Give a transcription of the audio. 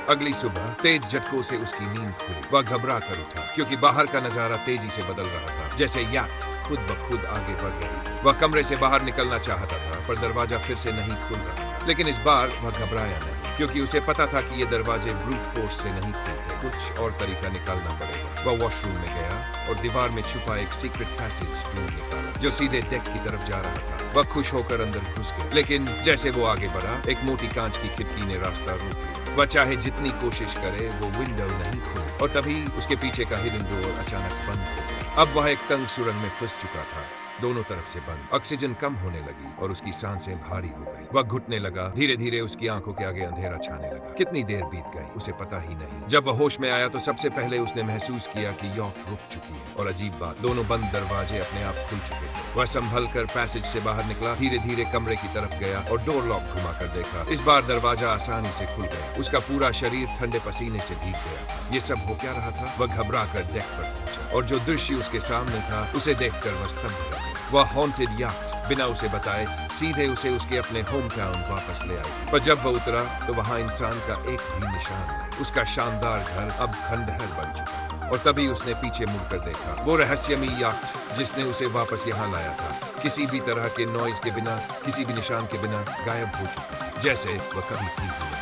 अगली सुबह तेज झटकों से उसकी नींद खुली। वह घबरा कर उठा क्योंकि बाहर का नजारा तेजी से बदल रहा था, जैसे याक खुद ब खुद आगे बढ़ रही थी। वह कमरे से बाहर निकलना चाहता था, पर दरवाजा फिर से नहीं खुल रहा। लेकिन इस बार वह घबराया नहीं, क्योंकि उसे पता था कि ये दरवाजे ब्रूट फोर्स से नहीं खुलते। कुछ और तरीका निकालना पड़ेगा। वह वॉशरूम में गया और दीवार में छुपा एक सीक्रेट पैसेज ढूंढ निकाला, जो सीधे डेक की तरफ जा रहा था। वह खुश होकर अंदर घुस गया, लेकिन जैसे वो आगे बढ़ा, एक मोटी कांच की खिड़की ने रास्ता रोक लिया। वह चाहे जितनी कोशिश करे, वो विंडो नहीं खुली, और तभी उसके पीछे का हिडन डोर अचानक बंद हो गया। अब वह एक तंग सुरंग में फंस चुका था, दोनों तरफ से बंद। ऑक्सीजन कम होने लगी और उसकी सांसें भारी हो गई। वह घुटने लगा। धीरे धीरे उसकी आंखों के आगे अंधेरा छाने लगा। कितनी देर बीत गई उसे पता ही नहीं। जब वह होश में आया तो सबसे पहले उसने महसूस किया कि यॉर्क रुक चुकी है। और अजीब बात, दोनों बंद दरवाजे अपने आप खुल चुके थे। वह संभल कर पैसेज से बाहर निकला, धीरे धीरे कमरे की तरफ गया और डोर लॉक घुमा कर देखा। इस बार दरवाजा आसानी से खुल गया। उसका पूरा शरीर ठंडे पसीने से भीग गया। ये सब हो क्या रहा था? वह घबरा कर डेक पर पहुंचा और जो दृश्य उसके सामने था, उसे देखकर वह स्तब्ध रह गया। वह हॉन्टेड याक्ट बिना उसे बताए सीधे उसे उसके अपने होम टाउन वापस ले आई। पर जब वह उतरा तो वहां इंसान का एक भी निशान नहीं। उसका शानदार घर अब खंडहर बन चुका, और तभी उसने पीछे मुड़कर देखा। वो रहस्यमयी याक्ट जिसने उसे वापस यहाँ लाया था, किसी भी तरह के नॉइज के बिना, किसी भी निशान के बिना गायब हो चुकी, जैसे वह कभी थी ही नहीं।